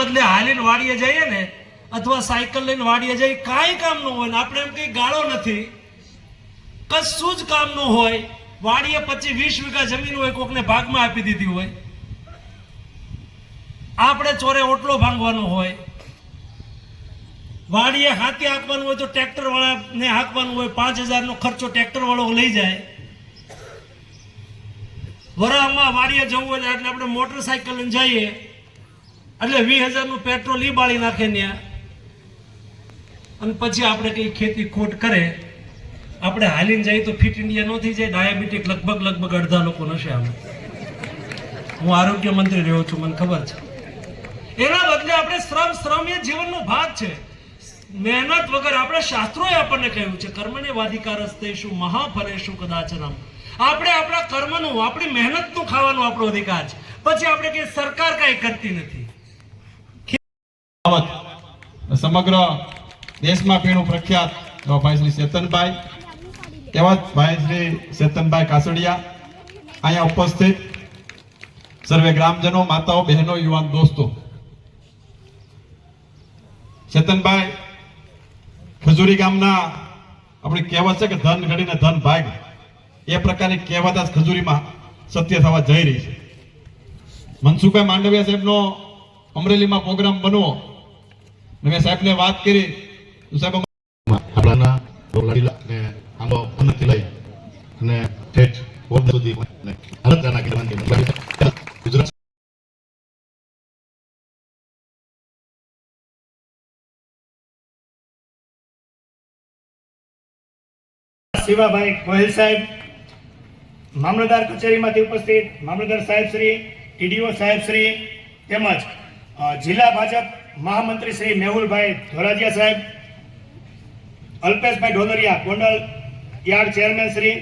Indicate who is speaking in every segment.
Speaker 1: બદલે હાલીને વાડીએ જઈએ ને અથવા સાયકલ લઈને વાડીએ જઈએ, કાંઈ કામ ન હોય ને આપણે એમ કઈ ગાળો નથી, કશું જ કામ ન હોય, વાડીએ 25-20 વીઘા જમીન હોય, કોકને ભાગમાં આપી દીધી હોય, આપણે ચોરે ઓટલો ભાંગવાનો હોય, વાડીએ હાથી હાંકવાનું હોય તો ટ્રેક્ટર વાળાને હાંકવાનું હોય, 5000 નો ખર્ચો ટ્રેક્ટર વાળો લઈ જાય, વરામાં વાડીએ જવું હોય એટલે આપણે મોટરસાયકલ લઈને જઈએ એટલે 20000 નું પેટ્રોલ ઈ બાળી નાખે ત્યાં, અને પછી આપણે કઈ ખેતી ખોટ કરે, આપણે હાલીને જઈએ તો ફિટ ઇન્ડિયા નો થઈ જાય, ડાયાબિટીક લગભગ અડધા લોકો નશે આવે. હું આરોગ્ય મંત્રી રહ્યો છું, મને ખબર છે. એના બદલે આપણે શ્રમ એ જીવનનો ભાગ છે. મહેનત વગર આપણે શાસ્ત્રોએ આપણને કહ્યું છે કર્મને વાધિકારસ્તેષુ મહાફલેષુ કદાચનમ. આપણે આપણા કર્મનું, આપણી મહેનતનું ખાવાનો આપણો અધિકાર છે. પછી આપણે કે સરકાર કાંઈ કરતી નથી.
Speaker 2: સમગ્ર દેશમાં પીણું પ્રખ્યાત ભાઈ શ્રી ચેતનભાઈ, એવા ભાઈ શ્રી ચેતનભાઈ કાસડિયા અહીંયા ઉપસ્થિત સર્વે ગ્રામજનો, માતાઓ, બહેનો, યુવાન દોસ્તો, ચેતનભાઈ ખજૂરી ગામના આપણી કહેવત છે કે ધન ઘડીને ધન ભાગ, એ પ્રકારની કહેવત આજ ખજૂરીમાં સત્ય થવા જઈ રહી છે. મનસુખભાઈ માંડવિયા સાહેબનો અમરેલીમાં પ્રોગ્રામ બનવો, મેં સાહેબને વાત કરી તો સાહેબ
Speaker 3: આપણાના ને આંબો ઉન્નતિ લઈ અને ઠેઠ હોદ્દા સુધી ભારતના ગુજરાત
Speaker 4: શિવાભાઈ ગોહિલ સાહેબ, મામલતદાર કચેરીમાંથી ઉપસ્થિત મામલતદાર સાહેબ શ્રી, ટીડીઓ સાહેબ શ્રી, તેમજ જિલ્લા ભાજપ મહામંત્રી શ્રી મેહુલભાઈ ધોરાજીયા સાહેબ, અલ્પેશભાઈ ઢોલરિયા ગોંડલ યાર્ડ ચેરમેન શ્રી,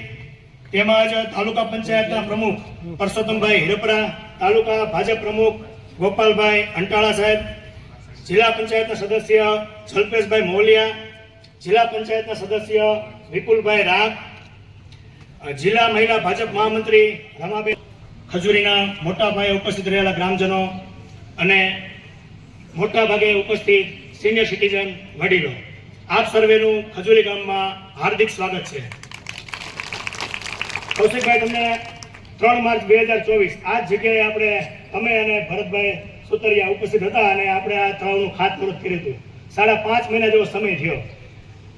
Speaker 4: તેમજ તાલુકા પંચાયતના પ્રમુખ પરસોત્તમભાઈ હિરપરા, તાલુકા ભાજપ પ્રમુખ ગોપાલભાઈ અંટાળા સાહેબ, જિલ્લા પંચાયતના સદસ્ય જલ્પેશભાઈ મોલિયા, જિલ્લા પંચાયતના સદસ્ય વિપુલભાઈ રાગ, જિલ્લા મહિલા ભાજપ મહામંત્રી રમાબેન, ખજૂરીના મોટા ભાગે ઉપસ્થિત રહેલા ગ્રામજનો અને મોટા ભાગે ઉપસ્થિત સિનિયર સિટીઝન વડીલો, આપ સર્વેનું ખજૂરી ગામમાં હાર્દિક સ્વાગત છે. કૌશિકભાઈ, તમને 3 માર્ચ 2024 આ જગ્યાએ આપણે અમે અને ભરતભાઈ સુતરિયા ઉપસ્થિત હતા અને આપણે આ તળાવનું ખાતમુહૂર્ત કર્યું હતું. 5.5 મહિના જેવો સમય થયો.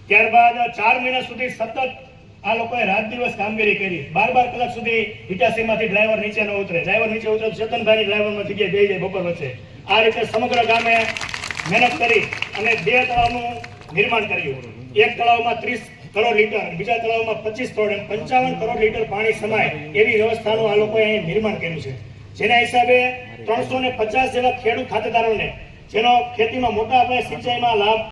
Speaker 4: ત્યારબાદ 4 મહિના સુધી સતત આ લોકોએ રાત દિવસ કામગીરી કરી. 12 કલાક સુધી હિટાસીમાંથી ડ્રાઈવર નીચે ન ઉતરે, ડ્રાઈવર નીચે ઉતરે તો ચેતનભાઈની ડ્રાઈવરમાં જગ્યાએ બેસી જાય બપોર વચ્ચે. આ રીતે સમગ્ર ગામે મહેનત કરી અને 2 તળાવનું નિર્માણ કર્યું. એક તળાવમાં 30 કરોડ લીટર, બીજા તળાવમાં 25 કરોડ, 55 કરોડ લીટર પાણી સમાય એવી વ્યવસ્થાનું આ લોકોએ અહીં નિર્માણ કર્યું છે. જેના હિસાબે 350 જેવા ખેડૂત ખાતેદારોને, જેનો ખેતીમાં મોટા પાયે સિંચાઈમાં લાભ